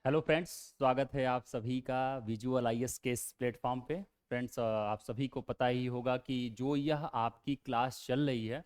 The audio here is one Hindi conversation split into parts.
हेलो फ्रेंड्स, स्वागत है आप सभी का विजुअल आईएएस के इस प्लेटफॉर्म पे। फ्रेंड्स, आप सभी को पता ही होगा कि जो यह आपकी क्लास चल रही है,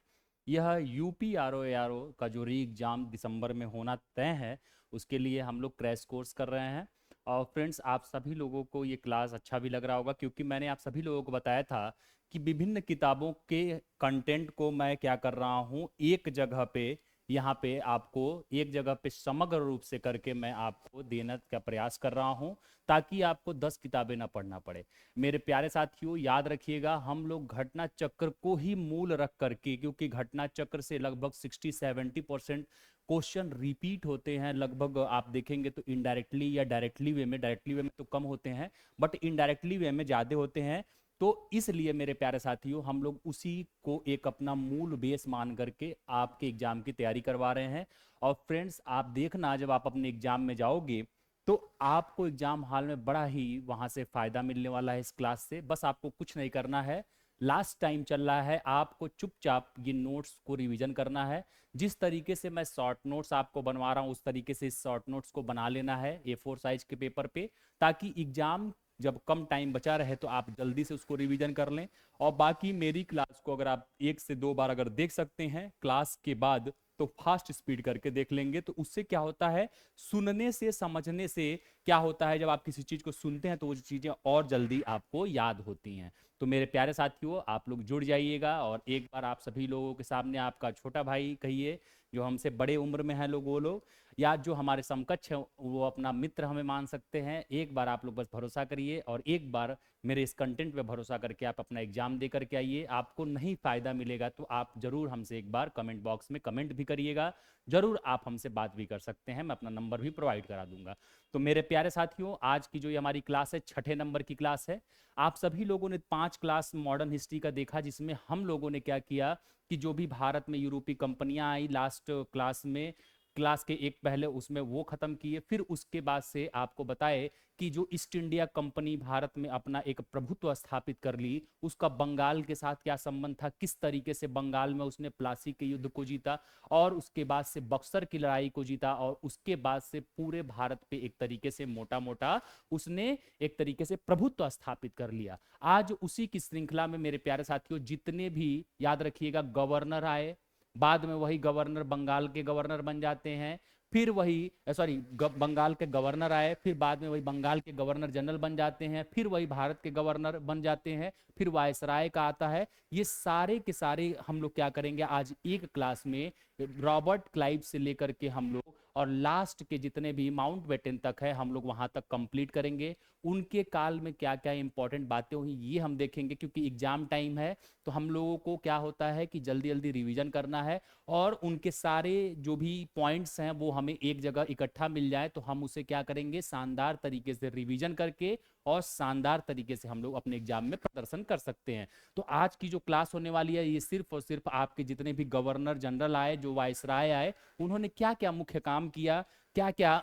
यह यूपी आरओ का जो री एग्ज़ाम दिसंबर में होना तय है, उसके लिए हम लोग क्रैश कोर्स कर रहे हैं। और फ्रेंड्स, आप सभी लोगों को ये क्लास अच्छा भी लग रहा होगा, क्योंकि मैंने आप सभी लोगों को बताया था कि विभिन्न किताबों के कंटेंट को मैं क्या कर रहा हूँ, एक जगह पे यहाँ पे आपको एक जगह पे समग्र रूप से करके मैं आपको देने का प्रयास कर रहा हूँ, ताकि आपको 10 किताबें ना पढ़ना पड़े। मेरे प्यारे साथियों, याद रखिएगा, हम लोग घटना चक्र को ही मूल रख करके, क्योंकि घटना चक्र से लगभग 60-70% क्वेश्चन रिपीट होते हैं। लगभग आप देखेंगे तो इनडायरेक्टली या डायरेक्टली वे में तो कम होते हैं, बट इनडायरेक्टली वे में ज़्यादा होते हैं। तो इसलिए मेरे प्यारे साथियों, हम लोग उसी को एक अपना मूल बेस मान करके आपके एग्जाम की तैयारी करवा रहे हैं। और फ्रेंड्स, आप देखना, जब आप अपने एग्जाम में जाओगे तो आपको एग्जाम हॉल में बड़ा ही वहां से फायदा मिलने वाला है इस क्लास से। बस आपको कुछ नहीं करना है, लास्ट टाइम चल रहा है, आपको चुपचाप ये नोट्स को रिवीजन करना है। जिस तरीके से मैं शॉर्ट नोट्स आपको बनवा रहा हूँ, उस तरीके से इस शॉर्ट नोट्स को बना लेना है A4 साइज के पेपर पे, ताकि एग्जाम जब कम टाइम बचा रहे तो आप जल्दी से उसको रिवीजन कर लें। और बाकी मेरी क्लास को अगर आप 1 से 2 बार अगर देख सकते हैं क्लास के बाद, तो फास्ट स्पीड करके देख लेंगे, तो उससे क्या होता है, सुनने से समझने से क्या होता है, जब आप किसी चीज को सुनते हैं तो वो चीजें और जल्दी आपको याद होती हैं। तो मेरे प्यारे साथियों, आप लोग जुड़ जाइएगा। और एक बार आप सभी लोगों के सामने आपका छोटा भाई कहिए, जो हमसे बड़े उम्र में हैं लोग, वो लोग, या जो हमारे समकक्ष हैं, वो अपना मित्र हमें मान सकते हैं। एक बार आप लोग बस भरोसा करिए, और एक बार मेरे इस कंटेंट पे भरोसा करके आप अपना एग्जाम दे करके आइए। आपको नहीं फायदा मिलेगा तो आप जरूर हमसे एक बार कमेंट बॉक्स में कमेंट भी करिएगा। जरूर आप हमसे बात भी कर सकते हैं, मैं अपना नंबर भी प्रोवाइड करा दूंगा। तो मेरे प्यारे साथियों, आज की जो ये हमारी क्लास है, छठे नंबर की क्लास है। आप सभी लोगों ने 5 क्लास मॉडर्न हिस्ट्री का देखा, जिसमें हम लोगों ने क्या किया कि जो भी भारत में यूरोपीय कंपनियां आई लास्ट क्लास में, क्लास के एक पहले उसमें वो खत्म किए। फिर उसके बाद से आपको बताए कि जो ईस्ट इंडिया कंपनी भारत में अपना एक प्रभुत्व स्थापित कर ली, उसका बंगाल के साथ क्या संबंध था, किस तरीके से बंगाल में उसने प्लासी के युद्ध को जीता, और उसके बाद से बक्सर की लड़ाई को जीता, और उसके बाद से पूरे भारत पे एक तरीके से मोटा मोटा उसने एक तरीके से प्रभुत्व स्थापित कर लिया। आज उसी की श्रृंखला में मेरे प्यारे साथियों, जितने भी, याद रखिएगा, गवर्नर आए, बाद में वही गवर्नर बंगाल के गवर्नर बन जाते हैं। फिर वही, सॉरी, बंगाल के गवर्नर आए, फिर बाद में वही बंगाल के गवर्नर जनरल बन जाते हैं, फिर वही भारत के गवर्नर बन जाते हैं, फिर वायसराय का आता है। ये सारे के सारे हम लोग क्या करेंगे आज एक क्लास में, रॉबर्ट क्लाइव से लेकर के हम लोग और लास्ट के जितने भी माउंटबेटन तक है, हम लोग वहां तक कंप्लीट करेंगे। उनके काल में क्या क्या इंपॉर्टेंट बातें हुई ये हम देखेंगे, क्योंकि एग्जाम टाइम है, तो हम लोगों को क्या होता है कि जल्दी जल्दी रिवीजन करना है, और उनके सारे जो भी पॉइंट्स हैं वो हमें एक जगह इकट्ठा मिल जाए, तो हम उसे क्या करेंगे, शानदार तरीके से रिवीजन करके और शानदार तरीके से हम लोग अपने एग्जाम में प्रदर्शन कर सकते हैं। तो आज की जो क्लास होने वाली है, ये सिर्फ और सिर्फ आपके जितने भी गवर्नर जनरल आए, जो वायसराय आए, उन्होंने क्या क्या मुख्य काम किया, क्या क्या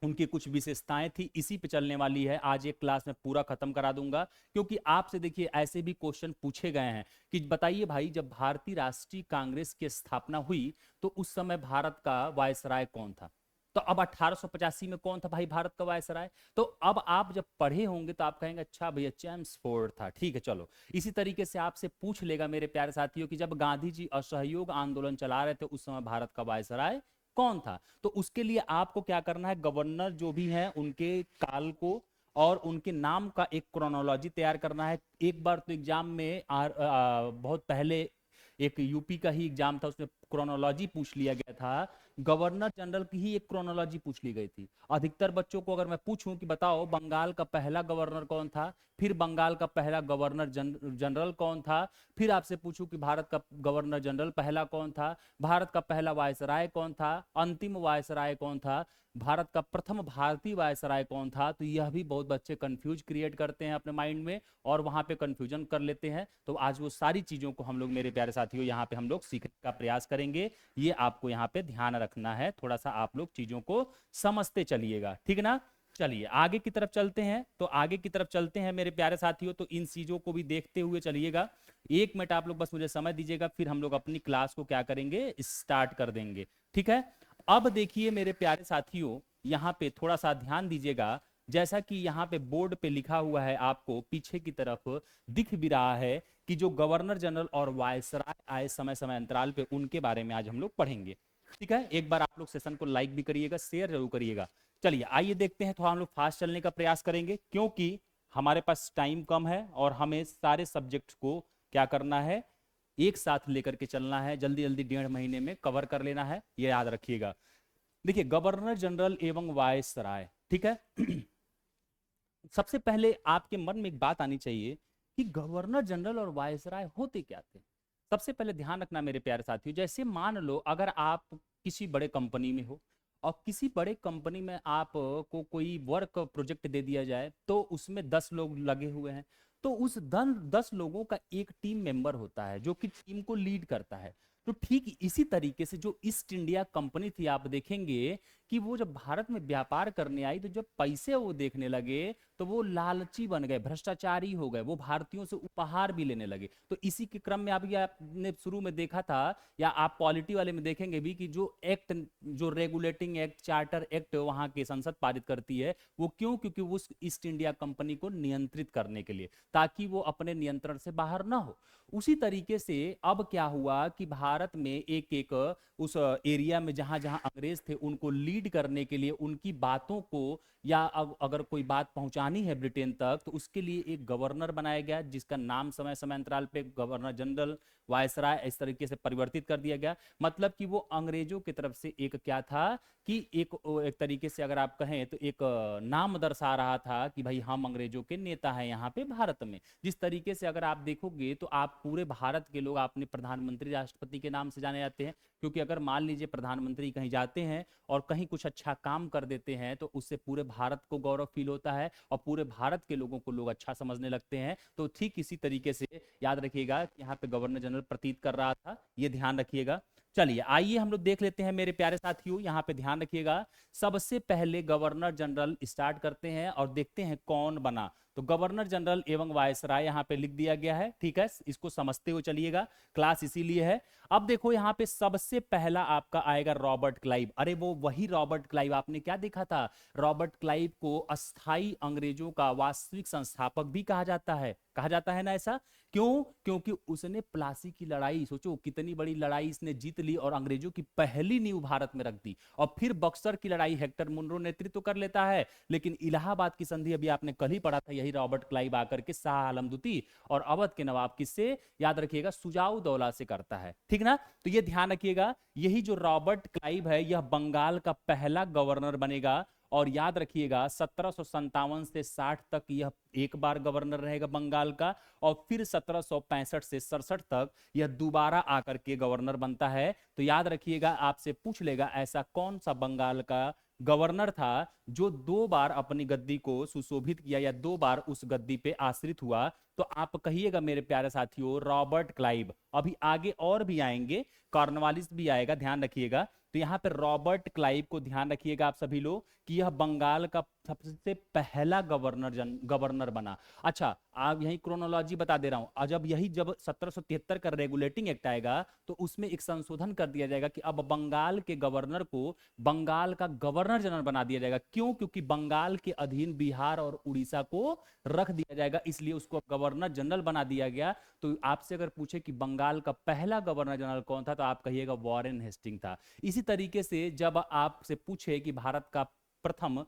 उनकी कुछ विशेषताएं थी, इसी पे चलने वाली है। आज एक क्लास में पूरा खत्म करा दूंगा, क्योंकि आपसे देखिए ऐसे भी क्वेश्चन पूछे गए हैं कि बताइए भाई, जब भारतीय राष्ट्रीय कांग्रेस की स्थापना हुई तो उस समय भारत का वायसराय कौन था। तो अब 1885 में कौन था भाई भारत का वायसराय। तो अब आप जब पढ़े होंगे तो आप कहेंगे अच्छा भैया चैम्सफोर्ड था, ठीक है चलो। इसी तरीके से आपसे पूछ लेगा मेरे प्यारे साथियों कि जब गांधी जी असहयोग आंदोलन चला रहे थे, उस समय भारत का वायसराय कौन था। तो उसके लिए आपको क्या करना है, गवर्नर जो भी हैं उनके काल को और उनके नाम का एक क्रोनोलॉजी तैयार करना है। एक बार तो एग्जाम में बहुत पहले एक यूपी का ही एग्जाम था, उसमें क्रोनोलॉजी पूछ लिया गया था, गवर्नर जनरल की ही एक क्रोनोलॉजी पूछ ली गई थी। अधिकतर बच्चों को अगर मैं पूछूं कि बताओ बंगाल का पहला गवर्नर कौन था, फिर बंगाल का पहला गवर्नर जनरल कौन था, फिर आपसे पूछूं कि भारत का गवर्नर जनरल पहला कौन था, भारत का पहला वायसराय कौन था, अंतिम वायसराय कौन था, भारत का प्रथम भारतीय वायसराय कौन था, तो यह भी बहुत बच्चे कंफ्यूज क्रिएट करते हैं अपने माइंड में और वहां पे कंफ्यूजन कर लेते हैं। तो आज वो सारी चीजों को हम लोग मेरे प्यारे साथियों यहाँ पे हम लोग सीखने का प्रयास करेंगे। ये आपको यहाँ पे ध्यान रखना है, थोड़ा सा आप लोग चीजों को समझते चलिएगा, ठीक है ना। चलिए आगे की तरफ चलते हैं, तो आगे की तरफ चलते हैं मेरे प्यारे साथियों। तो इन चीजों को भी देखते हुए चलिएगा। 1 मिनट आप लोग बस मुझे समय दीजिएगा, फिर हम लोग अपनी क्लास को क्या करेंगे, स्टार्ट कर देंगे, ठीक है। अब देखिए मेरे प्यारे साथियों, यहाँ पे थोड़ा सा ध्यान दीजिएगा, जैसा कि यहाँ पे बोर्ड पे लिखा हुआ है, आपको पीछे की तरफ दिख भी रहा है कि जो गवर्नर जनरल और वायसराय आए समय समय अंतराल पे, उनके बारे में आज हम लोग पढ़ेंगे। ठीक है, एक बार आप लोग सेशन को लाइक भी करिएगा, शेयर जरूर करिएगा। चलिए आइए देखते हैं, थोड़ा हम लोग फास्ट चलने का प्रयास करेंगे क्योंकि हमारे पास टाइम कम है और हमें सारे सब्जेक्ट को क्या करना है, एक साथ लेकर के चलना है, जल्दी जल्दी 1.5 महीने में कवर कर लेना है, ये याद रखिएगा। देखिए, गवर्नर जनरल एवं वायसराय, ठीक है। सबसे पहले आपके मन में एक बात आनी चाहिए कि गवर्नर जनरल और वायसराय होते क्या थे। सबसे पहले ध्यान रखना मेरे प्यारे साथियों, जैसे मान लो अगर आप किसी बड़े कंपनी में हो और किसी बड़े कंपनी में आप को कोई वर्क प्रोजेक्ट दे दिया जाए, तो उसमें 10 लोग लगे हुए हैं, तो उस 10 लोगों का एक टीम मेंबर होता है जो कि टीम को लीड करता है। तो ठीक इसी तरीके से जो ईस्ट इंडिया कंपनी थी, आप देखेंगे कि वो जब भारत में व्यापार करने आई तो जब पैसे वो देखने लगे तो वो लालची बन गए, भ्रष्टाचारी हो गए, वो भारतीयों से उपहार भी लेने लगे। तो इसी के क्रम में अभी आपने शुरू में देखा था, या आप पॉलिटी वाले में देखेंगे भी, कि जो एक्ट, जो रेगुलेटिंग एक्ट, चार्टर एक्ट वहां की संसद पारित करती है, वो क्यों? क्योंकि वो उस ईस्ट इंडिया कंपनी को नियंत्रित करने के लिए, ताकि वो अपने नियंत्रण से बाहर ना हो। उसी तरीके से अब क्या हुआ कि भारत में एक एक उस एरिया में जहां जहां अंग्रेज थे, उनको लीड करने के लिए, उनकी बातों को, या अगर कोई बात पहुंचानी है ब्रिटेन तक, तो उसके लिए एक गवर्नर बनाया गया, जिसका नाम समय समय अंतराल पे गवर्नर जनरल, वायसराय, इस तरीके से परिवर्तित कर दिया गया। मतलब कि वो अंग्रेजों की तरफ से एक क्या था कि एक तरीके से अगर आप कहें तो एक नाम दर्शा रहा था कि भाई हम अंग्रेजों के नेता हैं यहाँ पे भारत में। जिस तरीके से अगर आप देखोगे तो आप पूरे भारत के लोग आपने प्रधानमंत्री, राष्ट्रपति के नाम से जाने जाते हैं, क्योंकि अगर मान लीजिए प्रधानमंत्री कहीं जाते हैं और कहीं कुछ अच्छा काम कर देते हैं, तो उससे पूरे भारत को गौरव फील होता है और पूरे भारत के लोगों को लोग अच्छा समझने लगते हैं। तो ठीक इसी तरीके से याद रखिएगा कि यहाँ पे गवर्नर जनरल प्रतीत कर रहा था, ये ध्यान रखिएगा। चलिए आइए हम लोग देख लेते हैं मेरे प्यारे साथियों, यहाँ पे ध्यान रखिएगा। सबसे पहले गवर्नर जनरल स्टार्ट करते हैं और देखते हैं कौन बना। तो गवर्नर जनरल एवं वायसराय यहाँ पे लिख दिया गया है, ठीक है, इसको समझते हुए चलिएगा, क्लास इसीलिए है। अब देखो यहाँ पे सबसे पहला आपका आएगा रॉबर्ट क्लाइव। अरे वो वही रॉबर्ट क्लाइव, आपने क्या देखा था, रॉबर्ट क्लाइव को अस्थाई अंग्रेजों का वास्तविक संस्थापक भी कहा जाता है ना ऐसा। क्यों? क्योंकि उसने प्लासी की लड़ाई, सोचो कितनी बड़ी लड़ाई इसने जीत ली और अंग्रेजों की पहली नींव भारत में रख दी। और फिर बक्सर की लड़ाई हेक्टर मुनरो नेतृत्व कर लेता है, लेकिन इलाहाबाद की संधि अभी आपने कल ही पढ़ा था, यही रॉबर्ट क्लाइव आकर के शाह आलम द्वितीय और अवध के नवाब किससे, याद रखिएगा, सुजाऊ दौला से करता है, ठीक ना। तो ये ध्यान रखिएगा, यही जो रॉबर्ट क्लाइव है, यह बंगाल का पहला गवर्नर बनेगा। और याद रखिएगा 1757 से 60 तक यह एक बार गवर्नर रहेगा बंगाल का, और फिर 1765 से 67 तक यह दोबारा आकर के गवर्नर बनता है। तो याद रखिएगा, आपसे पूछ लेगा ऐसा कौन सा बंगाल का गवर्नर था जो 2 बार अपनी गद्दी को सुशोभित किया, या 2 बार उस गद्दी पे आश्रित हुआ। तो आप कहिएगा मेरे प्यारे साथियों, रॉबर्ट क्लाइव। अभी आगे और भी आएंगे, कॉर्नवालिस भी आएगा, ध्यान रखिएगा। तो यहाँ पे रॉबर्ट क्लाइव को ध्यान रखिएगा आप सभी लोग, कि यह बंगाल का सबसे पहला गवर्नर बना। अच्छा, आप यही क्रोनोलॉजी बता दे रहा हूं, जब 1773 का रेगुलेटिंग एक्ट आएगा, तो उसमें एक संशोधन कर दिया जाएगा कि अब बंगाल के गवर्नर को बंगाल का गवर्नर जनरल बना दिया जाएगा। क्यों? क्योंकि बंगाल के अधीन बिहार और उड़ीसा को रख दिया जाएगा, इसलिए उसको गवर्नर जनरल बना दिया गया। तो आपसे अगर पूछे कि बंगाल का पहला गवर्नर जनरल कौन था, तो आप कहिएगा वॉरेन हेस्टिंग था। इसी तरीके से जब आपसे पूछे कि भारत का प्रथम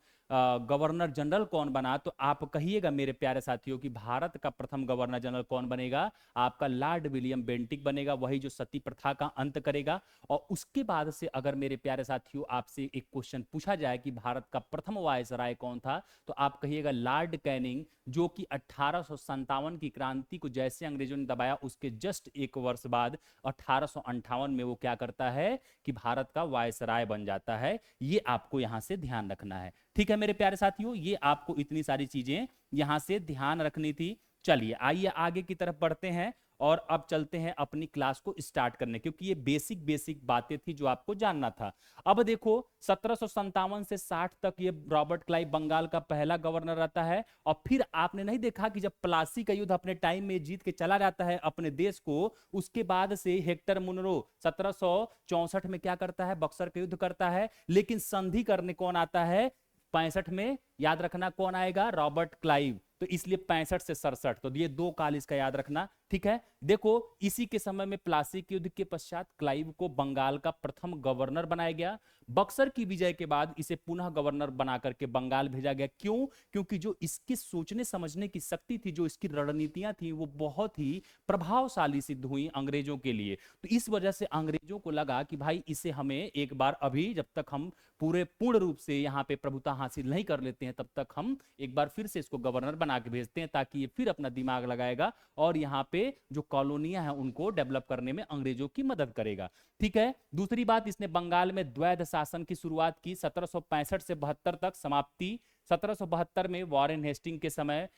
गवर्नर जनरल कौन बना, तो आप कहिएगा मेरे प्यारे साथियों कि भारत का प्रथम गवर्नर जनरल कौन बनेगा, आपका लॉर्ड विलियम बेंटिक बनेगा, वही जो सती प्रथा का अंत करेगा। और उसके बाद से अगर मेरे प्यारे साथियों आपसे एक क्वेश्चन पूछा जाए कि भारत का प्रथम वायसराय कौन था, तो आप कहिएगा लॉर्ड कैनिंग, जो कि 1857 की क्रांति को जैसे अंग्रेजों ने दबाया, उसके जस्ट 1 वर्ष बाद 1858 में वो क्या करता है कि भारत का वायसराय बन जाता है। ये आपको यहां से ध्यान रखना है, ठीक है मेरे प्यारे साथियों, ये आपको इतनी सारी चीजें यहां से ध्यान रखनी थी। चलिए आइए आगे की तरफ बढ़ते हैं और अब चलते हैं अपनी क्लास को स्टार्ट करने, क्योंकि ये बेसिक बेसिक बातें थी जो आपको जानना था। अब देखो 1757 से 60 तक ये रॉबर्ट क्लाइव बंगाल का पहला गवर्नर रहता है। और फिर आपने नहीं देखा कि जब प्लासी का युद्ध अपने टाइम में जीत के चला जाता है अपने देश को, उसके बाद से हेक्टर मुनरो 1764 में क्या करता है, बक्सर का युद्ध करता है। लेकिन संधि करने कौन आता है 65 में, याद रखना कौन आएगा, रॉबर्ट क्लाइव। तो इसलिए 65 से 67, तो ये दो काल इसका याद रखना, ठीक है। देखो इसी के समय में प्लासी के युद्ध के पश्चात क्लाइव को बंगाल का प्रथम गवर्नर बनाया गया। बक्सर की विजय के बाद इसे पुनः गवर्नर बना करके बंगाल भेजा गया। क्यों? क्योंकि जो इसकी सोचने समझने की शक्ति थी, जो इसकी रणनीतियां थी, वो बहुत ही प्रभावशाली सिद्ध हुई अंग्रेजों के लिए। तो इस वजह से अंग्रेजों को लगा कि भाई इसे हमें एक बार, अभी जब तक हम पूरे पूर्ण रूप से यहाँ पे प्रभुता हासिल नहीं कर लेते हैं, तब तक हम एक बार फिर से इसको गवर्नर बना के भेजते हैं, ताकि ये फिर अपना दिमाग लगाएगा और यहाँ पे जो कॉलोनियां हैं उनको डेवलप करने में अंग्रेजों की मदद करेगा, ठीक है। दूसरी बात, इसने बंगाल में द्वैध शासन की शुरुआत की 1765 से 72 तक, समाप्ति 1772 में वॉरेन हेस्टिंग के समय।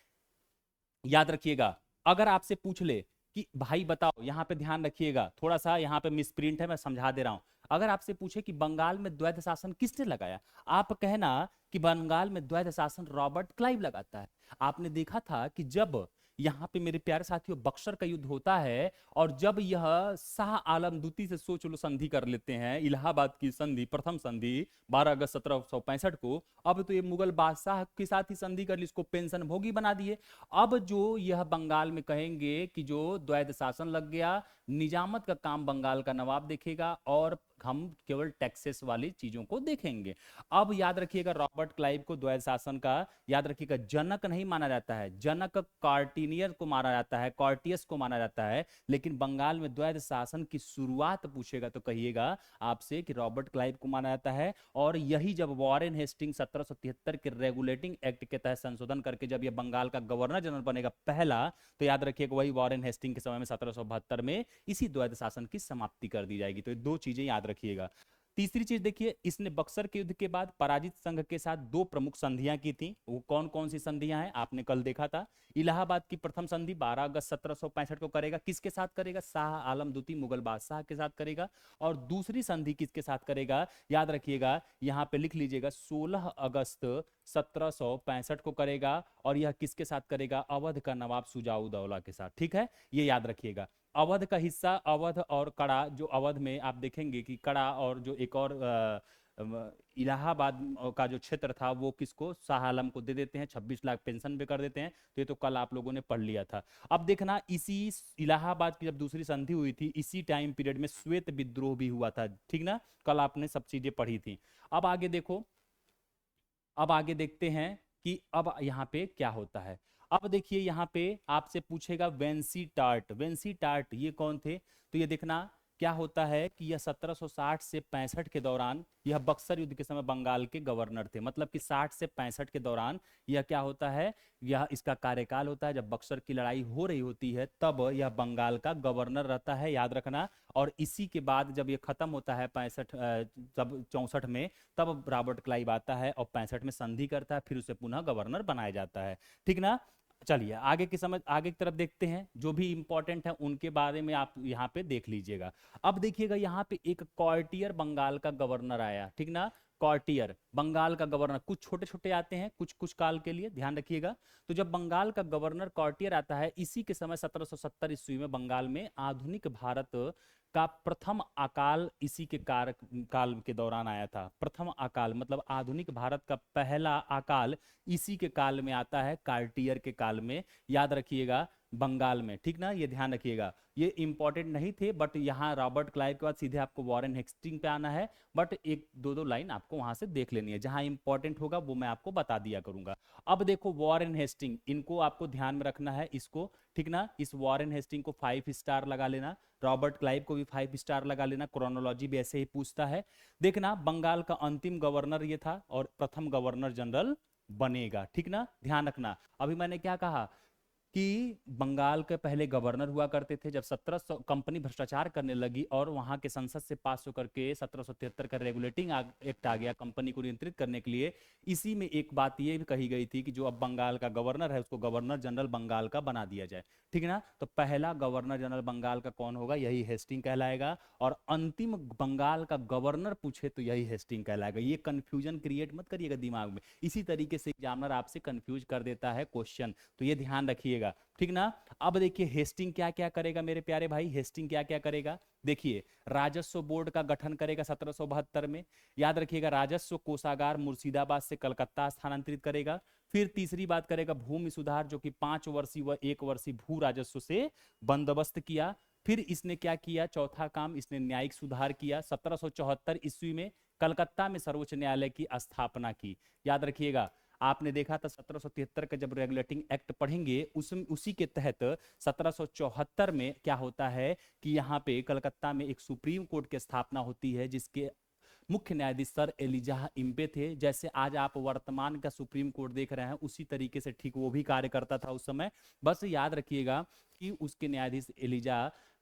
याद रखिएगा, अगर आपसे पूछ ले कि भाई बताओ, यहां पे ध्यान रखिएगा, थोड़ा सा यहां पे मिसप्रिंट है, मैं समझा दे रहा हूं। अगर आपसे पूछे कि बंगाल में द्वैध शासन किसने लगाया, आप कहना कि बंगाल में द्वैध शासन रॉबर्ट क्लाइव लगाता है। आपने देखा था कि जब यहां पे मेरे प्यारे साथियों बक्सर का युद्ध होता है, और जब यह शाह आलम द्वितीय से सोच लो संधि कर लेते हैं, इलाहाबाद की संधि, प्रथम संधि 12 अगस्त 1765 को, अब तो ये मुगल बादशाह के साथ ही संधि कर ली, इसको पेंशन भोगी बना दिए। अब जो यह बंगाल में कहेंगे कि जो द्वैध शासन लग गया, निजामत का काम बंगाल का नवाब देखेगा और हम केवल टैक्सेस वाली चीजों को देखेंगे। अब याद रखिएगा, रॉबर्ट क्लाइव को द्वैध शासन का, याद रखिएगा, जनक नहीं माना जाता है, जनक कार्टिनियर को माना जाता है, कॉर्टियस को माना जाता है। लेकिन बंगाल में द्वैध शासन की शुरुआत पूछेगा तो कहिएगा आपसे कि रॉबर्ट क्लाइव को माना जाता है। और यही जब वॉरेन हेस्टिंग 1773 के रेगुलेटिंग एक्ट के तहत संशोधन करके जब यह बंगाल का गवर्नर जनरल बनेगा पहला, तो याद रखिएगा वही वॉरेन हेस्टिंग के समय में 1772 में इसी द्वैध शासन की समाप्ति कर दी जाएगी। तो ये दो चीजें याद रखिएगा। तीसरी चीज देखिए, इसने बक्सर के युद्ध के बाद पराजित संघ के साथ दो प्रमुख संधियां की थी। वो कौन कौन सी संधियां हैं, आपने कल देखा था। इलाहाबाद की प्रथम संधि 12 अगस्त 1765 को करेगा, किसके साथ करेगा, शाह आलम द्वितीय मुगल बादशाह के साथ करेगा। और दूसरी संधि किसके साथ करेगा, याद रखिएगा, यहां पे लिख लीजिएगा, 16 अगस्त 1765 को करेगा। और यह किसके साथ करेगा, अवध का नवाब सुजाउद्दौला के साथ, ठीक है, ये याद रखिएगा। अवध का हिस्सा, अवध और कड़ा, जो अवध में आप देखेंगे कि कड़ा और जो एक और इलाहाबाद का जो क्षेत्र था वो किसको, शाह आलम को दे देते हैं, 26 लाख पेंशन पे कर देते हैं। तो ये तो कल आप लोगों ने पढ़ लिया था। अब देखना, इसी इलाहाबाद की जब दूसरी संधि हुई थी, इसी टाइम पीरियड में श्वेत विद्रोह भी हुआ था, ठीक ना, कल आपने सब चीजें पढ़ी थी। अब आगे देखो, अब आगे देखते हैं कि अब यहाँ पे क्या होता है। अब देखिए यहाँ पे आपसे पूछेगा वेंसी टार्ट, वेंसी टार्ट ये कौन थे, तो ये देखना क्या होता है कि यह 1760 से 65 के दौरान, यह बक्सर युद्ध के समय बंगाल के गवर्नर थे। मतलब कि 60 से 65 के दौरान यह क्या होता है, यह इसका कार्यकाल होता है। जब बक्सर की लड़ाई हो रही होती है तब यह बंगाल का गवर्नर रहता है, याद रखना। और इसी के बाद जब ये खत्म होता है 65 जब 64 में, तब रॉबर्ट क्लाइव आता है और 65 में संधि करता है, फिर उसे पुनः गवर्नर बनाया जाता है, ठीक ना। चलिए आगे की समझ, आगे की तरफ देखते हैं, जो भी इंपॉर्टेंट है उनके बारे में आप यहाँ पे देख लीजिएगा। अब देखिएगा यहाँ पे एक कॉर्टियर बंगाल का गवर्नर आया, ठीक ना, कॉर्टियर बंगाल का गवर्नर। कुछ छोटे छोटे आते हैं कुछ कुछ काल के लिए, ध्यान रखिएगा। तो जब बंगाल का गवर्नर कॉर्टियर आता है, इसी के समय 1770 ईस्वी में बंगाल में आधुनिक भारत का प्रथम अकाल इसी के काल के दौरान आया था। प्रथम अकाल मतलब आधुनिक भारत का पहला अकाल इसी के काल में आता है, कार्टियर के काल में, याद रखिएगा, बंगाल में, ठीक ना, ये ध्यान रखिएगा। ये इंपॉर्टेंट नहीं थे, बट यहाँ रॉबर्ट क्लाइव के बाद सीधे आपको वॉरेन हेस्टिंग पे आना है, बट एक दो दो लाइन आपको वहां से देख लेनी है, जहां इंपॉर्टेंट होगा वो मैं आपको बता दिया करूंगा। अब देखो वॉरेन हेस्टिंग, इनको आपको ध्यान में रखना है इसको, ठीक ना। इस वॉरेन हेस्टिंग को 5 स्टार लगा लेना, रॉबर्ट क्लाइव को भी 5 स्टार लगा लेना, क्रोनोलॉजी भी ऐसे ही पूछता है। देखना बंगाल का अंतिम गवर्नर ये था और प्रथम गवर्नर जनरल बनेगा, ठीक ना, ध्यान रखना। अभी मैंने क्या कहा, कि बंगाल के पहले गवर्नर हुआ करते थे। जब 1700 कंपनी भ्रष्टाचार करने लगी और वहां के संसद से पास होकर के 1773 का रेगुलेटिंग एक्ट आ गया कंपनी को नियंत्रित करने के लिए। इसी में एक बात ये भी कही गई थी कि जो अब बंगाल का गवर्नर है उसको गवर्नर जनरल बंगाल का बना दिया जाए, ठीक है ना। तो पहला गवर्नर जनरल बंगाल का कौन होगा, यही हेस्टिंग कहलाएगा। और अंतिम बंगाल का गवर्नर पूछे तो यही हेस्टिंग कहलाएगा। ये कंफ्यूजन क्रिएट मत करिएगा दिमाग में, इसी तरीके से एग्जामिनर आपसे कंफ्यूज कर देता है क्वेश्चन, तो ये ध्यान रखिएगा, ठीक ना। अब देखिए हेस्टिंग क्या क्या करेगा मेरे प्यारे भाई, हेस्टिंग क्या क्या करेगा। देखिए राजस्व बोर्ड का गठन करेगा 1772 में। याद रखिएगा राजस्व कोषागार मुर्शिदाबाद से कलकत्ता स्थानांतरित करेगा। फिर तीसरी बात करेगा भूमि सुधार, जो कि 5 वर्षीय व 1 वर्षीय भू राजस्व से बंदोबस्त किया। फिर इसने क्या किया, चौथा काम इसने न्यायिक सुधार किया। 1774 ईस्वी में कलकत्ता में सर्वोच्च न्यायालय की स्थापना की। याद रखिएगा आपने देखा था 1773 का जब रेगुलेटिंग एक्ट पढ़ेंगे उसी के तहत 1774 में क्या होता है कि यहाँ पे कलकत्ता में एक सुप्रीम कोर्ट की स्थापना होती है, जिसके मुख्य न्यायाधीश सर एलिजाह इम्पे थे। जैसे आज आप वर्तमान का सुप्रीम कोर्ट देख रहे हैं उसी तरीके से ठीक वो भी कार्य करता था उस समय। बस याद रखिएगा कि उसके न्यायाधीश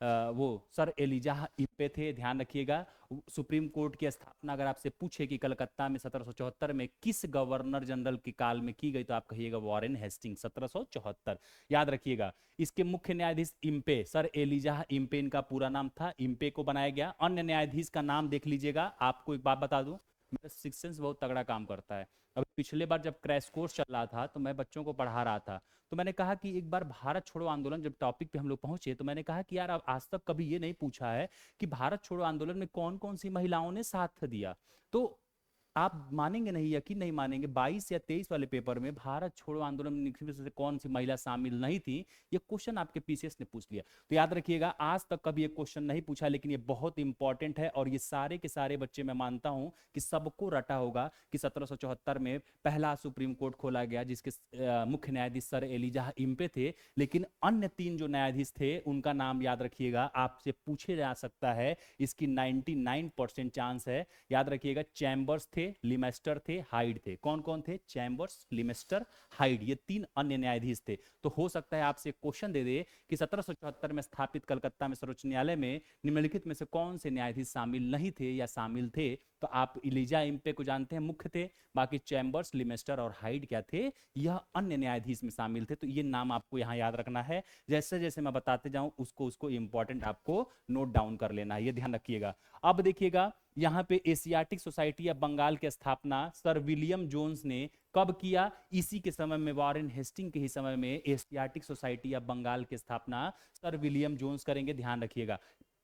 वो सर एलिजाह इम्पे थे, ध्यान रखिएगा। सुप्रीम कोर्ट की स्थापना अगर आपसे पूछे कि कलकत्ता में 1774 में किस गवर्नर जनरल के काल में की गई, तो आप कहिएगा वॉरेन हेस्टिंग 1774, याद रखिएगा। इसके मुख्य न्यायाधीश इम्पे, सर एलिजाह इम्पे इनका पूरा नाम था, इम्पे को बनाया गया। अन्य न्यायाधीश का नाम देख लीजिएगा। आपको एक बात बता दूं, मेरा सिक्स सेंस बहुत तगड़ा काम करता है। अब पिछले बार जब क्रैश कोर्स चल रहा था तो मैं बच्चों को पढ़ा रहा था, तो मैंने कहा कि एक बार भारत छोड़ो आंदोलन जब टॉपिक पे हम लोग पहुंचे तो मैंने कहा कि यार अब आज तक कभी ये नहीं पूछा है कि भारत छोड़ो आंदोलन में कौन कौन सी महिलाओं ने साथ दिया। तो आप मानेंगे नहीं, यकीन नहीं मानेंगे, 22 या 23 वाले पेपर में भारत छोड़ो आंदोलन में निश्चित से कौन सी महिला शामिल नहीं थी, ये क्वेश्चन आपके पीसीएस ने पूछ लिया। तो याद रखिएगा आज तक कभी ये क्वेश्चन नहीं पूछा, लेकिन ये बहुत इंपॉर्टेंट है। और ये सारे के सारे बच्चे मैं मानता हूं कि सबको रटा होगा कि 1774 में पहला सुप्रीम कोर्ट खोला गया, जिसके मुख्य न्यायाधीश सर एलिजाह इम्पे थे। लेकिन अन्य 3 जो न्यायाधीश थे उनका नाम याद रखिएगा, आपसे पूछे जा सकता है, इसकी 99% चांस है। याद रखिएगा चैम्बर्स थे, लिमेस्टर थे, हाइड थे। कौन कौन थे, चैम्बर्स, लिमेस्टर, हाइड, ये 3 अन्य न्यायाधीश थे। तो हो सकता है आपसे क्वेश्चन दे दे कि 1774 में स्थापित कलकत्ता में सर्वोच्च न्यायालय में निम्नलिखित में से कौन से न्यायाधीश शामिल नहीं थे या शामिल थे। तो आप इलिजा इम्पे को जानते हैं, मुख्य थे। बाकी चैम्बर्स, लिमेस्टर और हाइड क्या थे, यह अन्य न्यायाधीश में शामिल थे। तो ये नाम आपको यहाँ याद रखना है। जैसे जैसे मैं बताते जाऊं उसको उसको इंपॉर्टेंट आपको नोट डाउन कर लेना है, ये ध्यान रखिएगा। अब देखिएगा यहाँ पे एशियाटिक सोसाइटी ऑफ बंगाल की स्थापना सर विलियम जोन्स ने कब किया, इसी के समय में, वॉरेन हेस्टिंग के ही समय में एशियाटिक सोसाइटी ऑफ बंगाल की स्थापना सर विलियम जोन्स करेंगे, ध्यान रखिएगा।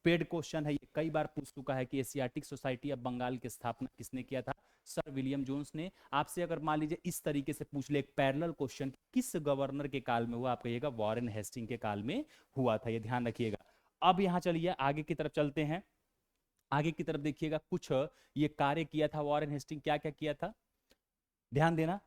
पेड क्वेश्चन है, ये कई बार पूछ चुका है कि एशियाटिक सोसाइटी ऑफ बंगाल की स्थापना किसने किया था, सर विलियम जोन्स ने। आपसे अगर मान लीजिए इस तरीके से पूछ ले एक पैरेलल क्वेश्चन, किस गवर्नर के काल में हुआ, आप कहिएगा वॉरेन हेस्टिंग के काल में हुआ था, ये ध्यान रखिएगा। अब यहाँ चलिए आगे की तरफ चलते हैं। आगे की तरफ देखिएगा कुछ ये कार्य किया था वॉरेन हेस्टिंग, क्या क्या किया था, ध्यान देना।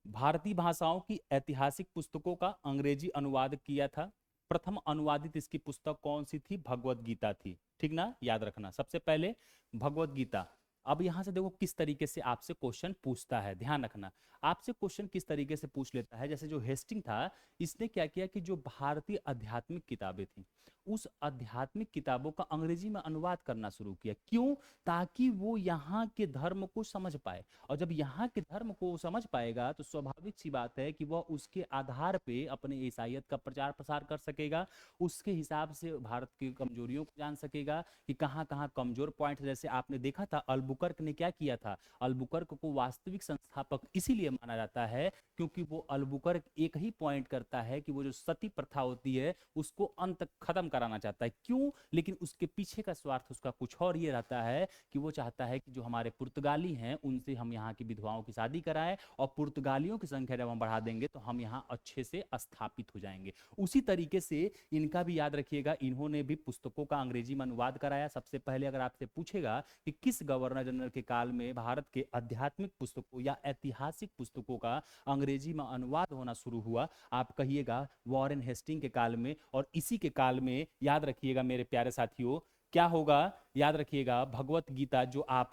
भारतीय भाषाओं की ऐतिहासिक पुस्तकों का अंग्रेजी अनुवाद किया था। प्रथम अनुवादित इसकी पुस्तक कौन सी थी, भगवत गीता थी, ठीक ना, याद रखना सबसे पहले भगवत गीता। अब यहां से देखो किस तरीके से आपसे क्वेश्चन पूछता है, ध्यान रखना। आपसे क्वेश्चन किस तरीके से पूछ लेता है, जैसे जो हेस्टिंग था इसने क्या किया कि जो भारतीय आध्यात्मिक किताबें थी उस आध्यात्मिक किताबों का अंग्रेजी में अनुवाद करना शुरू किया। क्यों, ताकि वो यहाँ के धर्म को समझ पाए। और जब यहाँ के धर्म को समझ पाएगा तो स्वाभाविक सी बात है कि वह उसके आधार पे अपने ईसाइयत का प्रचार प्रसार कर सकेगा। उसके हिसाब से भारत की कमजोरियों को जान सकेगा कि कहाँ कहाँ कमजोर पॉइंट। जैसे आपने देखा था अल्बुकर्क ने क्या किया था, अल्बुकर्क को वास्तविक संस्थापक इसीलिए माना जाता है क्योंकि वो अल्बुकर्क एक ही पॉइंट करता है कि वो जो सती प्रथा होती है उसको अंत खत्म कराना चाहता है। क्यों, लेकिन उसके पीछे का स्वार्थ उसका कुछ और ये रहता है कि वो चाहता है कि जो हमारे पुर्तगाली हैं उनसे हम यहाँ की विधवाओं की शादी कराएं, और पुर्तगालियों की संख्या जब हम बढ़ा देंगे तो हम यहाँ अच्छे से स्थापित हो जाएंगे। उसी तरीके से इनका भी याद रखिएगा, इन्होंने भी पुस्तकों का अंग्रेजी में अनुवाद कराया। सबसे पहले अगर आपसे पूछेगा कि किस गवर्नर जनरल के काल में भारत के आध्यात्मिक पुस्तकों या ऐतिहासिक पुस्तकों का अंग्रेजी में अनुवाद होना शुरू हुआ, आप कहिएगा वॉरेन हेस्टिंग के काल में। और इसी के काल में याद रखिएगा मेरे प्यारे साथियों क्या होगा, याद रखिएगा, भगवत गीता जो आप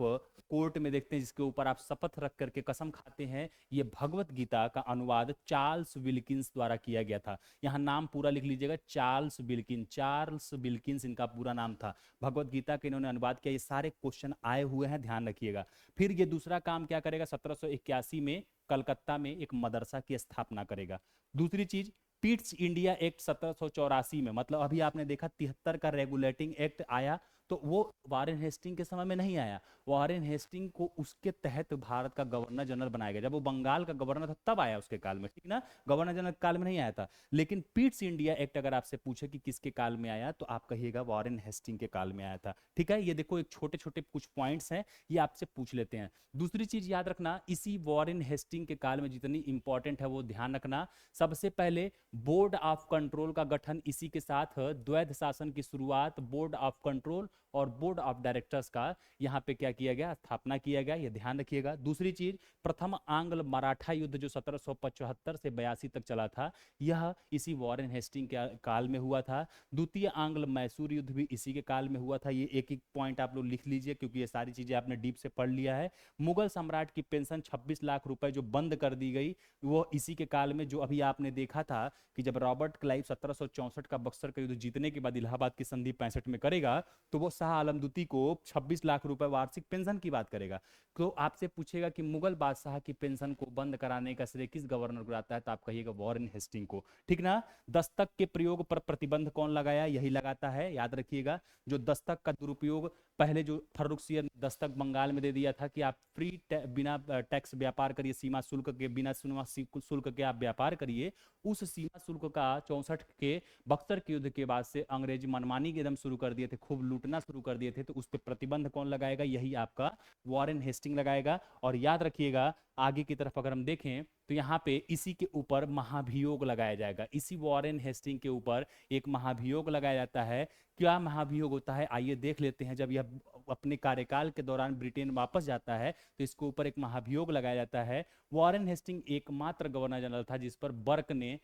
कोर्ट में देखते हैं, जिसके ऊपर आप शपथ रख करके कसम खाते हैं, ये भगवत गीता का अनुवाद चार्ल्स विल्किंस द्वारा किया गया था। यहाँ नाम पूरा लिख लीजिएगा, चार्ल्स विल्किन, चार्ल्स विल्किंस इनका पूरा नाम था। भगवत गीता के इन्होंने अनुवाद किया। ये सारे क्वेश्चन आए हुए हैं, ध्यान रखिएगा। फिर ये दूसरा काम क्या करेगा, 1781 में कलकत्ता में एक मदरसा की स्थापना करेगा। दूसरी चीज, पिट्स इंडिया एक्ट 1784 में, मतलब अभी आपने देखा 73 का रेगुलेटिंग एक्ट आया, तो वो वारेन हेस्टिंग के समय में नहीं आया। वारेन हेस्टिंग को उसके तहत भारत का गवर्नर जनरल बनाया गया। जब वो बंगाल का गवर्नर था तब आया उसके काल में, ठीक ना, गवर्नर जनरल काल में नहीं आया था। लेकिन पिट्स इंडिया एक्ट अगर आपसे पूछे कि किसके काल में आया, तो आप कहिएगा वारेन हेस्टिंग के काल में आया था। ठीक है, ये देखो एक छोटे छोटे कुछ पॉइंट्स हैं, ये आपसे पूछ लेते हैं। दूसरी चीज याद रखना, इसी वारेन हेस्टिंग के काल में जितनी इंपॉर्टेंट है वो ध्यान रखना। सबसे पहले बोर्ड ऑफ कंट्रोल का गठन, इसी के साथ द्वैध शासन की शुरुआत, बोर्ड ऑफ कंट्रोल और बोर्ड ऑफ डायरेक्टर्स का यहाँ पे क्या किया गया, स्थापना किया गया, ये ध्यान रखिएगा। दूसरी चीज, प्रथम आंग्ल मराठा युद्ध जो 1775 से 82 तक चला था, यह इसी वॉरेन हेस्टिंग के काल में हुआ था। द्वितीय आंग्ल मैसूर युद्ध भी इसी के काल में हुआ था। ये एक एक पॉइंट आप लोग लिख लीजिए, क्योंकि ये सारी चीजें आपने डीप से पढ़ लिया है। मुगल सम्राट की पेंशन 26 लाख रुपए जो बंद कर दी गई, वो इसी के काल में, जो अभी आपने देखा था कि जब रॉबर्ट क्लाइव 1764 का बक्सर का युद्ध जीतने के बाद इलाहाबाद की संधि 65 में करेगा, तो वो शाह आलम द्वितीय को 26 लाख रुपए वार्षिक पेंशन की बात करेगा। तो आपसे पूछेगा कि मुगल बादशाह की पेंशन को बंद कराने का श्रेय किस गवर्नर को आता है, तो आप कहिएगा वॉरेन हेस्टिंग को, ठीक ना। दस्तक के प्रयोग पर प्रतिबंध कौन लगाया, यही लगाता है, याद रखिएगा। जो दस्तक का दुरुपयोग, पहले जो फर्रुखियत दस्तक बंगाल में दे दिया था कि आप फ्री बिना टैक्स व्यापार करिए, सीमा शुल्क के बिना शुल्क के आप व्यापार करिए, उस सीमा शुल्क का 64 के बक्सर के युद्ध के बाद से अंग्रेजी मनमानी के एकदम शुरू कर दिए थे, खूब लूटना शुरू कर दिए थे। तो उस पर प्रतिबंध कौन लगाएगा, यही आपका वॉरेन हेस्टिंग लगाएगा। और याद रखिएगा, आगे की तरफ अगर हम देखें तो यहाँ पे इसी के ऊपर महाभियोग लगाया जाएगा। इसी वॉरेन हेस्टिंग के ऊपर एक महाभियोग लगाया जाता है। क्या महाभियोग होता है, आइए देख लेते हैं। जब यह अपने कार्यकाल के दौरान ब्रिटेन वापस जाता है, तो इसके ऊपर एक महाभियोग लगाया जाता है। वॉरेन हेस्टिंग एकमात्र गवर्नर जनरल था जिस पर बर्क ने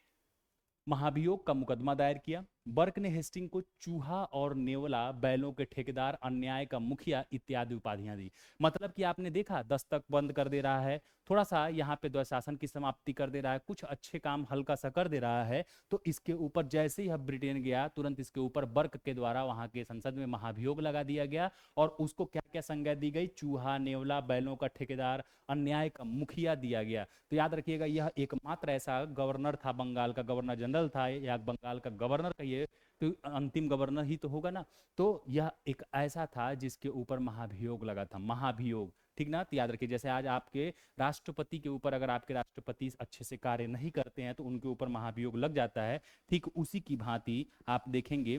महाभियोग का मुकदमा दायर किया। बर्क ने हेस्टिंग को चूहा और नेवला बैलों के ठेकेदार, अन्याय का मुखिया इत्यादि उपाधियां दी। मतलब कि आपने देखा, दस्तक बंद कर दे रहा है, थोड़ा सा यहाँ पे द्वैशासन की समाप्ति कर दे रहा है, कुछ अच्छे काम हल्का सा कर दे रहा है। तो इसके ऊपर जैसे ही ब्रिटेन गया, तुरंत इसके ऊपर बर्क के द्वारा वहां के संसद में महाभियोग लगा दिया गया। और उसको क्या क्या संज्ञा दी गई, चूहा, नेवला, बैलों का ठेकेदार, अन्याय का मुखिया दिया गया। तो याद रखिएगा, यह एकमात्र ऐसा गवर्नर था, बंगाल का गवर्नर जनरल था या बंगाल का गवर्नर कहिए, तो अंतिम गवर्नर ही तो होगा ना। तो यह एक ऐसा था जिसके ऊपर महाभियोग लगा था, महाभियोग, ठीक ना। तो याद रखिए, जैसे आज आपके राष्ट्रपति के ऊपर, अगर आपके राष्ट्रपति अच्छे से कार्य नहीं करते हैं तो उनके ऊपर महाभियोग लग जाता है, ठीक उसी की भांति आप देखेंगे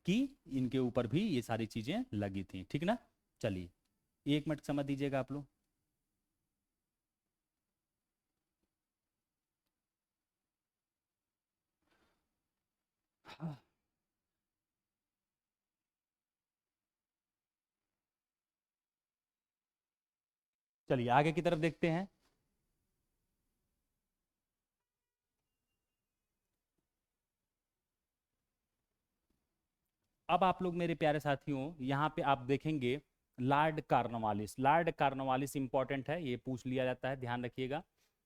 कि इनके ऊपर भी ये सारी चीजें लगी थी, ठीक ना। चलिए 1 मिनट समझ दीजिएगा आप लोग। हाँ, चलिए आगे की तरफ देखते हैं। अब आप लोग मेरे प्यारे साथियों, यहाँ पे आप देखेंगे Lord Cornwallis. Lord Cornwallis important है, ये पूछ लिया जाता है, ध्यान रखिएगा।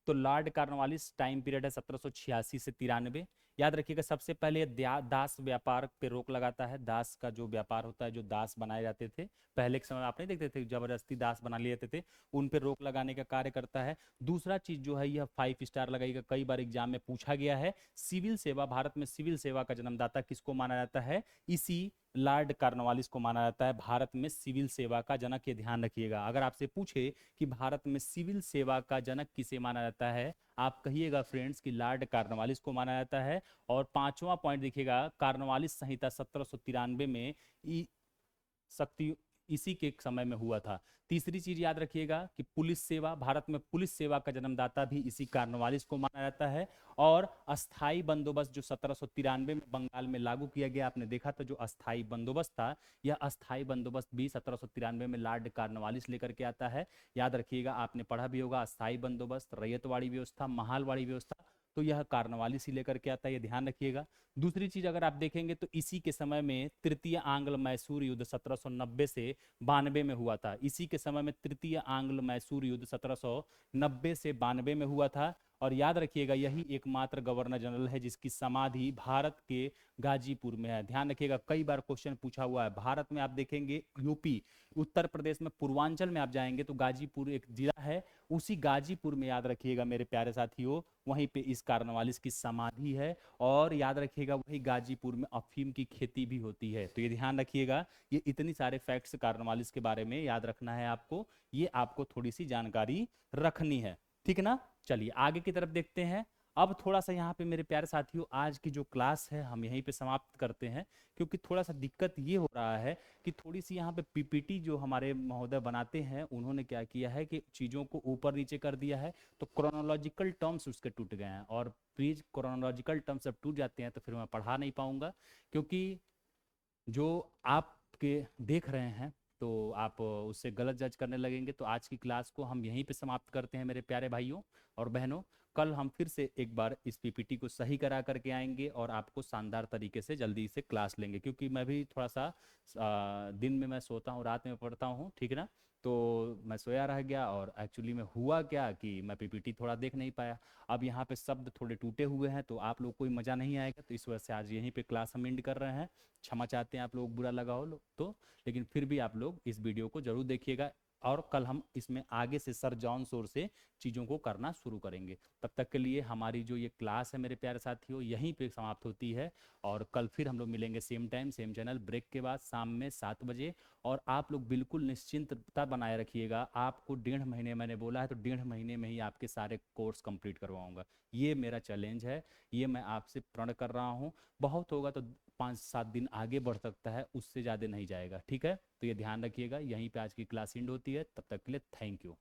तो लॉर्ड कार्नवालिस टाइम पीरियड है 1786 से 93। याद रखिएगा, सबसे पहले दास व्यापार पे रोक लगाता है। दास का जो व्यापार होता है, जो दास बनाए जाते थे पहले के समय, आप नहीं देखते थे जबरदस्ती दास बना लिए जाते थे, उन पे रोक लगाने का कार्य करता है। दूसरा चीज जो है, यह 5 स्टार लगाएगा, कई बार एग्जाम में पूछा गया है। सिविल सेवा, भारत में सिविल सेवा का जन्मदाता किसको माना जाता है, इसी लॉर्ड कार्नवालिस को माना जाता है भारत में सिविल सेवा का जनक। ये ध्यान रखिएगा, अगर आपसे पूछे कि भारत में सिविल सेवा का जनक किसे माना जाता है, आप कहिएगा फ्रेंड्स कि लॉर्ड कार्नवालिस को माना जाता है। और पांचवा पॉइंट देखिएगा, कार्नवालिस संहिता 1793 में शक्ति इसी के समय में हुआ था। तीसरी चीज याद रखिएगा कि पुलिस सेवा, भारत में पुलिस सेवा का जन्मदाता भी इसी कार्नवालिस को माना जाता है। और अस्थाई बंदोबस्त जो 1793 में बंगाल में लागू किया गया, आपने देखा था जो अस्थाई बंदोबस्त था, यह अस्थाई बंदोबस्त भी 1793 में लॉर्ड कार्नवालिस लेकर के आता है। याद रखिएगा, आपने पढ़ा भी होगा, अस्थाई बंदोबस्त, रैयतवाड़ी व्यवस्था, महालवाड़ी व्यवस्था। तो यह कार्नवालिस ही लेकर के आता है, ये ध्यान रखिएगा। दूसरी चीज अगर आप देखेंगे तो इसी के समय में तृतीय आंग्ल मैसूर युद्ध 1790 से 92 में हुआ था। इसी के समय में तृतीय आंग्ल मैसूर युद्ध 1790 से 92 में हुआ था। और याद रखिएगा यही एकमात्र गवर्नर जनरल है जिसकी समाधि भारत के गाजीपुर में है। ध्यान रखिएगा, कई बार क्वेश्चन पूछा हुआ है। भारत में आप देखेंगे यूपी, उत्तर प्रदेश में पूर्वांचल में आप जाएंगे तो गाजीपुर एक जिला है, उसी गाजीपुर में याद रखिएगा मेरे प्यारे साथियों, वहीं पे इस कार्नवालिस की समाधि है। और याद रखिएगा वही गाजीपुर में अफीम की खेती भी होती है। तो ये ध्यान रखिएगा, ये इतनी सारे फैक्ट्स कार्नवालिस के बारे में याद रखना है आपको, ये आपको थोड़ी सी जानकारी रखनी है, ठीक ना। चलिए आगे की तरफ देखते हैं। अब थोड़ा सा यहाँ पे मेरे प्यारे साथियों आज की जो क्लास है हम यहीं पे समाप्त करते हैं, क्योंकि थोड़ा सा दिक्कत ये हो रहा है कि थोड़ी सी यहाँ पे पीपीटी जो हमारे महोदय बनाते हैं उन्होंने क्या किया है कि चीज़ों को ऊपर नीचे कर दिया है, तो क्रोनोलॉजिकल टर्म्स उसके टूट गए हैं। और प्लीज क्रोनोलॉजिकल टर्म्स जब टूट जाते हैं तो फिर मैं पढ़ा नहीं पाऊंगा, क्योंकि जो आपके देख रहे हैं तो आप उससे गलत जज करने लगेंगे। तो आज की क्लास को हम यहीं पे समाप्त करते हैं मेरे प्यारे भाइयों और बहनों। कल हम फिर से एक बार इस पीपीटी को सही करा करके आएंगे और आपको शानदार तरीके से जल्दी से क्लास लेंगे, क्योंकि मैं भी थोड़ा सा दिन में मैं सोता हूँ, रात में पढ़ता हूँ, ठीक है ना। तो मैं सोया रह गया और एक्चुअली में हुआ क्या कि मैं पीपीटी थोड़ा देख नहीं पाया। अब यहाँ पे शब्द थोड़े टूटे हुए हैं तो आप लोग कोई मज़ा नहीं आएगा, तो इस वजह से आज यहीं पे क्लास हम एंड कर रहे हैं। क्षमा चाहते हैं आप लोग बुरा लगा हो तो, लेकिन फिर भी आप लोग इस वीडियो को जरूर देखिएगा और कल हम इसमें आगे से सर जॉन शोर से चीज़ों को करना शुरू करेंगे। तब तक के लिए हमारी जो ये क्लास है मेरे प्यारे साथियों यहीं पे समाप्त होती है, और कल फिर हम लोग मिलेंगे same time same channel, break के बाद शाम में 7 बजे। और आप लोग बिल्कुल निश्चिंतता बनाए रखिएगा, आपको 1.5 महीने मैंने बोला है तो 1.5 महीने में ही आपके सारे कोर्स कंप्लीट करवाऊंगा। ये मेरा चैलेंज है, ये मैं आपसे प्रण कर रहा हूँ। बहुत होगा तो 5-7 दिन आगे बढ़ सकता है, उससे ज़्यादा नहीं जाएगा, ठीक है। तो ये ध्यान रखिएगा। यहीं पे आज की क्लास एंड होती है, तब तक के लिए थैंक यू।